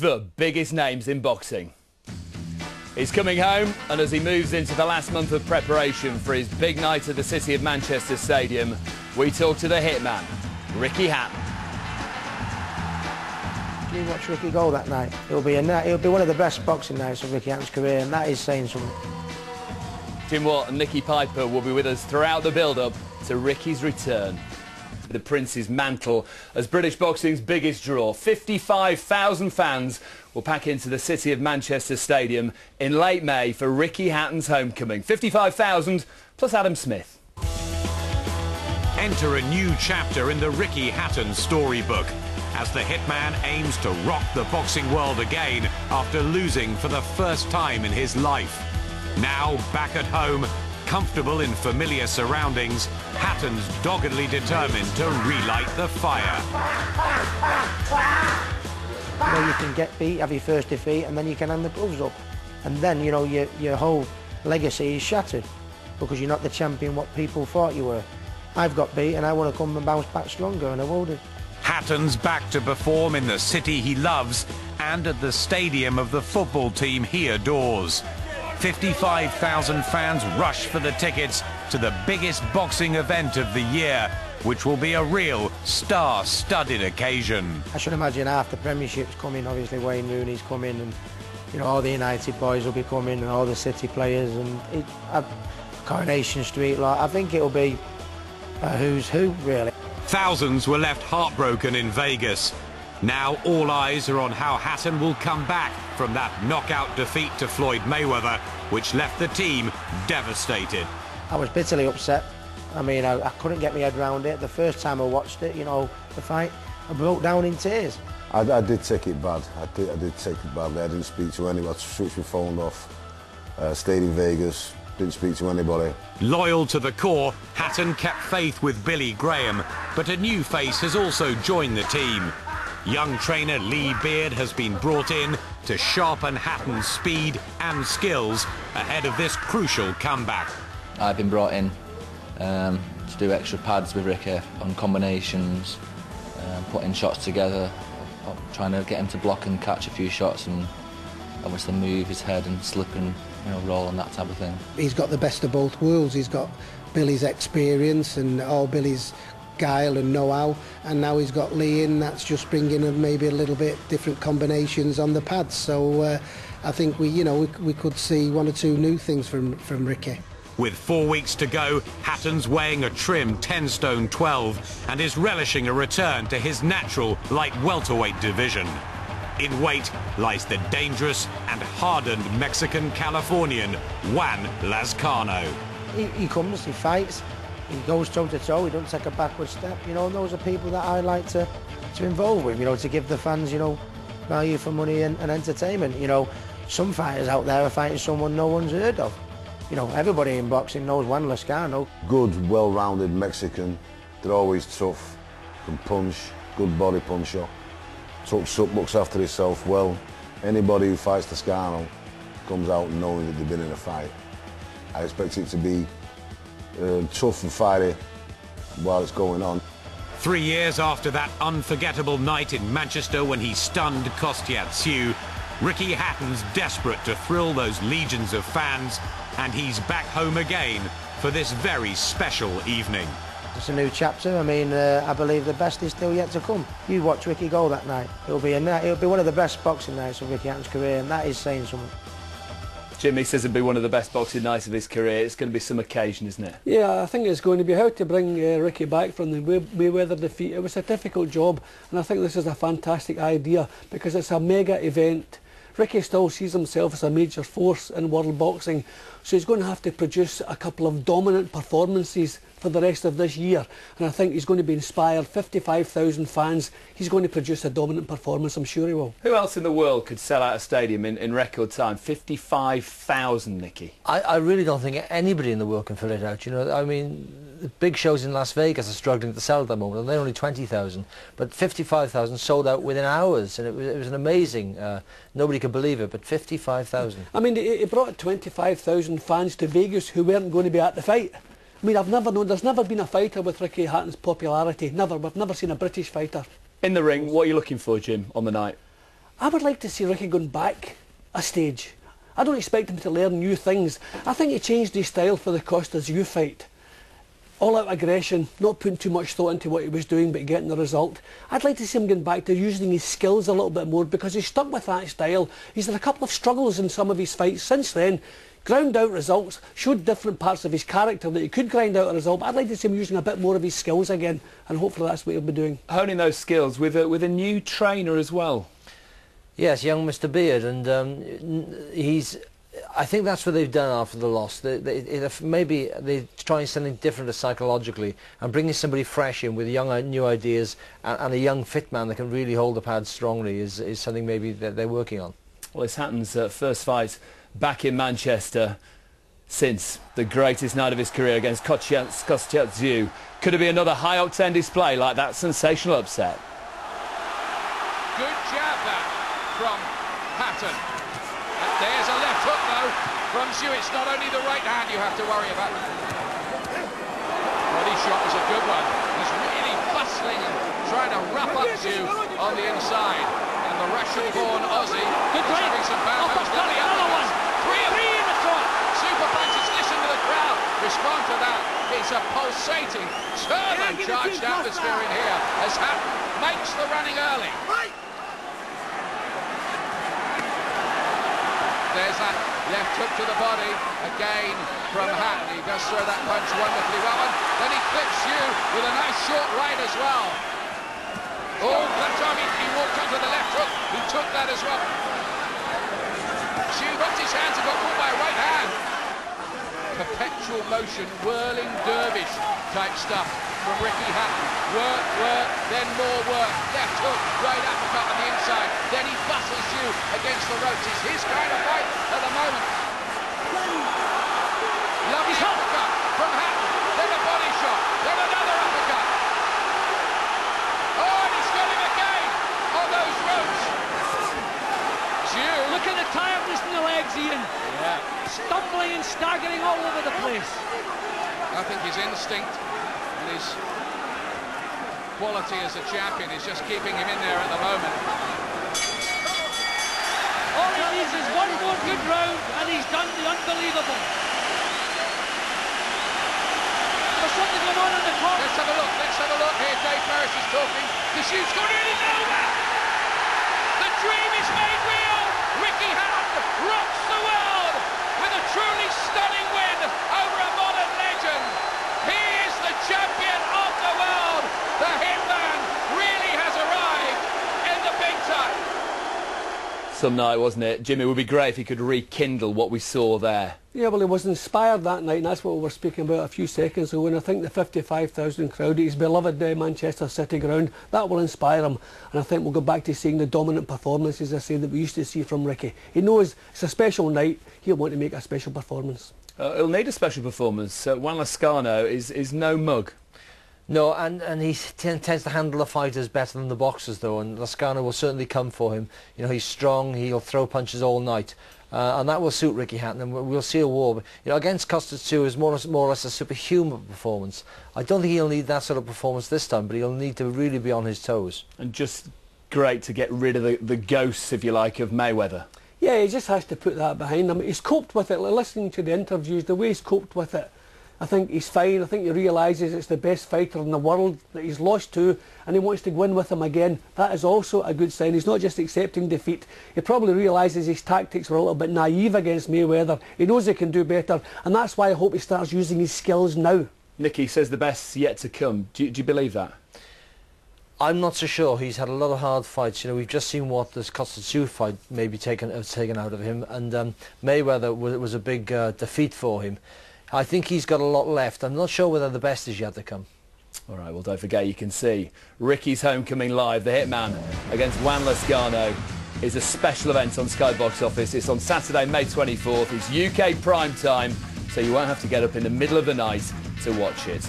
The biggest names in boxing. He's coming home, and as he moves into the last month of preparation for his big night at the City of Manchester Stadium, we talk to the Hitman, Ricky Hatton. You watch Ricky go that night. It'll be one of the best boxing nights of Ricky Hatton's career, and that is saying something. Jim Watt and Nicky Piper will be with us throughout the build-up to Ricky's return. The Prince's mantle as British boxing's biggest draw. 55,000 fans will pack into the City of Manchester Stadium in late May for Ricky Hatton's homecoming. 55,000 plus Adam Smith. Enter a new chapter in the Ricky Hatton storybook as the Hitman aims to rock the boxing world again after losing for the first time in his life. Now back at home, comfortable in familiar surroundings, Hatton's doggedly determined to relight the fire. You know, you can get beat, have your first defeat, and then you can hang the gloves up. And then, you know, your whole legacy is shattered because you're not the champion what people thought you were. I've got beat and I want to come and bounce back stronger, and I will do. Hatton's back to perform in the city he loves and at the stadium of the football team he adores. 55,000 fans rush for the tickets to the biggest boxing event of the year, which will be a real star-studded occasion. I should imagine half the Premiership's coming. Obviously Wayne Rooney's coming, and you know, all the United boys will be coming, and all the City players, and Coronation Street. Like, I think it'll be a who's who, really. Thousands were left heartbroken in Vegas. Now all eyes are on how Hatton will come back from that knockout defeat to Floyd Mayweather, which left the team devastated. I was bitterly upset. I mean, I couldn't get my head around it. The first time I watched it, you know, the fight, I broke down in tears. I did take it bad. I did take it badly. I didn't speak to anyone. I switched my phone off. Stayed in Vegas. Didn't speak to anybody. Loyal to the core, Hatton kept faith with Billy Graham, but a new face has also joined the team. Young trainer Lee Beard has been brought in to sharpen Hatton's speed and skills ahead of this crucial comeback. I've been brought in to do extra pads with Ricky on combinations, putting shots together, trying to get him to block and catch a few shots, and obviously move his head and slip and, you know, roll and that type of thing. He's got the best of both worlds. He's got Billy's experience and all Billy's guile and know-how, and now he's got Lee in. That's just bringing in maybe a little bit different combinations on the pads. So I think we could see one or two new things from Ricky. With 4 weeks to go, Hatton's weighing a trim 10 stone 12 and is relishing a return to his natural light-welterweight division. In weight lies the dangerous and hardened Mexican Californian Juan Lazcano. He comes, he fights, he goes toe-to-toe, he doesn't take a backward step, you know, and those are people that I like to involve with, you know, to give the fans, you know, value for money and entertainment. You know, some fighters out there are fighting someone no one's heard of. You know, everybody in boxing knows Juan Lazcano. Good, well-rounded Mexican. They're always tough, can punch, good body puncher. Tucks up, looks after himself well. Anybody who fights Lazcano comes out knowing that they've been in a fight. I expect it to be tough and fighty while it's going on. 3 years after that unforgettable night in Manchester when he stunned Kostya Tszyu, Ricky Hatton's desperate to thrill those legions of fans, and he's back home again for this very special evening. It's a new chapter. I mean, I believe the best is still yet to come. You watch Ricky go that night. It'll be one of the best boxing nights of Ricky Hatton's career, and that is saying something. Jimmy says it'll be one of the best boxing nights of his career. It's going to be some occasion, isn't it? Yeah, I think it's going to be how to bring Ricky back from the Mayweather defeat. It was a difficult job, and I think this is a fantastic idea because it's a mega event. Ricky still sees himself as a major force in world boxing, so he's going to have to produce a couple of dominant performances for the rest of this year, and I think he's going to be inspired. 55,000 fans, he's going to produce a dominant performance, I'm sure he will. Who else in the world could sell out a stadium in record time? 55,000, Nicky. I really don't think anybody in the world can fill it out, you know. I mean, the big shows in Las Vegas are struggling to sell at the moment, and they're only 20,000, but 55,000 sold out within hours, and it was an amazing, nobody could believe it, but 55,000. I mean, he brought 25,000 fans to Vegas who weren't going to be at the fight. I mean, I've never known, there's never been a fighter with Ricky Hatton's popularity, never. We've never seen a British fighter. In the ring, what are you looking for, Jim, on the night? I would like to see Ricky going back a stage. I don't expect him to learn new things. I think he changed his style for the Costa's U fight. All out aggression, not putting too much thought into what he was doing but getting the result. I'd like to see him going back to using his skills a little bit more, because he's stuck with that style. He's had a couple of struggles in some of his fights since then. Ground out results, showed different parts of his character that he could grind out a result, but I'd like to see him using a bit more of his skills again, and hopefully that's what he'll be doing. Honing those skills with a new trainer as well. Yes, young Mr. Beard, and I think that's what they've done after the loss. Maybe they're trying something different psychologically, and bringing somebody fresh in with new ideas and a young fit man that can really hold the pads strongly is something maybe that they're working on. Well, it's Hatton's first fight back in Manchester since the greatest night of his career against Kostya-Tszyu. Could it be another high-octane display like that sensational upset? Good jab that from Hatton. And there's a left hook though from Tszyu. It's not only the right hand you have to worry about. Body shot was a good one. He's really bustling and trying to wrap up Tszyu on the inside. And the Russian-born Aussie is having some bad moves. Then the uppercuts. Three in the front. Super punches. Listen to the crowd. Respond to that. It's a pulsating, turbocharged atmosphere in here as Hatton makes the running early. There's that left hook to the body, again from Hatton. He does throw that punch wonderfully well, and then he clips Tszyu with a nice short right as well. Oh, that time he walked onto the left hook, he took that as well. Tszyu dropped his hands and got caught by a right hand. Perpetual motion, whirling dervish type stuff from Ricky Hatton. Work, then more work. Left hook, right uppercut on the inside. Then he bustles Tszyu against the ropes. It's his kind of fight at the moment. Lovely uppercut from Hatton. Then a body shot. Then another uppercut. Oh, and he's got him again on those ropes. Tszyu. Look at the tiredness in the legs, Ian. Yeah. Stumbling and staggering all over the place. I think his instinct and his quality as a champion is just keeping him in there at the moment. All he needs is one more good round and he's done the unbelievable. There's something going on in the corner. Let's have a look here. Dave Parrish is talking. The shoot's gone in, it's over! The dream is made real! Ricky Hatton rocks the world with a truly stunning win over a modern legend. He is the champion of the world. The Hitman really has arrived in the big time. Some night, wasn't it? Jimmy, it would be great if he could rekindle what we saw there. Yeah, well, he was inspired that night, and that's what we were speaking about a few seconds ago, and I think the 55,000 crowd at his beloved Manchester City ground, that will inspire him, and I think we'll go back to seeing the dominant performances, I say, that we used to see from Ricky. He knows it's a special night, he'll want to make a special performance. He'll need a special performance. Juan Lazcano is no mug. No, and he tends to handle the fighters better than the boxers, though, and Lazcano will certainly come for him. You know, he's strong, he'll throw punches all night. And that will suit Ricky Hatton, and we'll see a war. But, you know, against Kostya-Tszyu is more or less a superhuman performance. I don't think he'll need that sort of performance this time, but he'll need to really be on his toes. And just great to get rid of the ghosts, if you like, of Mayweather. Yeah, he just has to put that behind him. He's coped with it. Listening to the interviews, the way he's coped with it, I think he's fine. I think he realises it's the best fighter in the world that he's lost to, and he wants to win with him again. That is also a good sign. He's not just accepting defeat. He probably realises his tactics were a little bit naive against Mayweather. He knows he can do better, and that's why I hope he starts using his skills now. Nicky says the best's yet to come. Do you believe that? I'm not so sure. He's had a lot of hard fights. You know, we've just seen what this Kostya-Tszyu fight maybe taken out of him, and Mayweather was a big defeat for him. I think he's got a lot left. I'm not sure whether the best is yet to come. All right, well, don't forget, you can see Ricky's Homecoming live. The Hitman against Juan Lazcano is a special event on Sky Box Office. It's on Saturday, May 24th. It's UK prime time, so you won't have to get up in the middle of the night to watch it.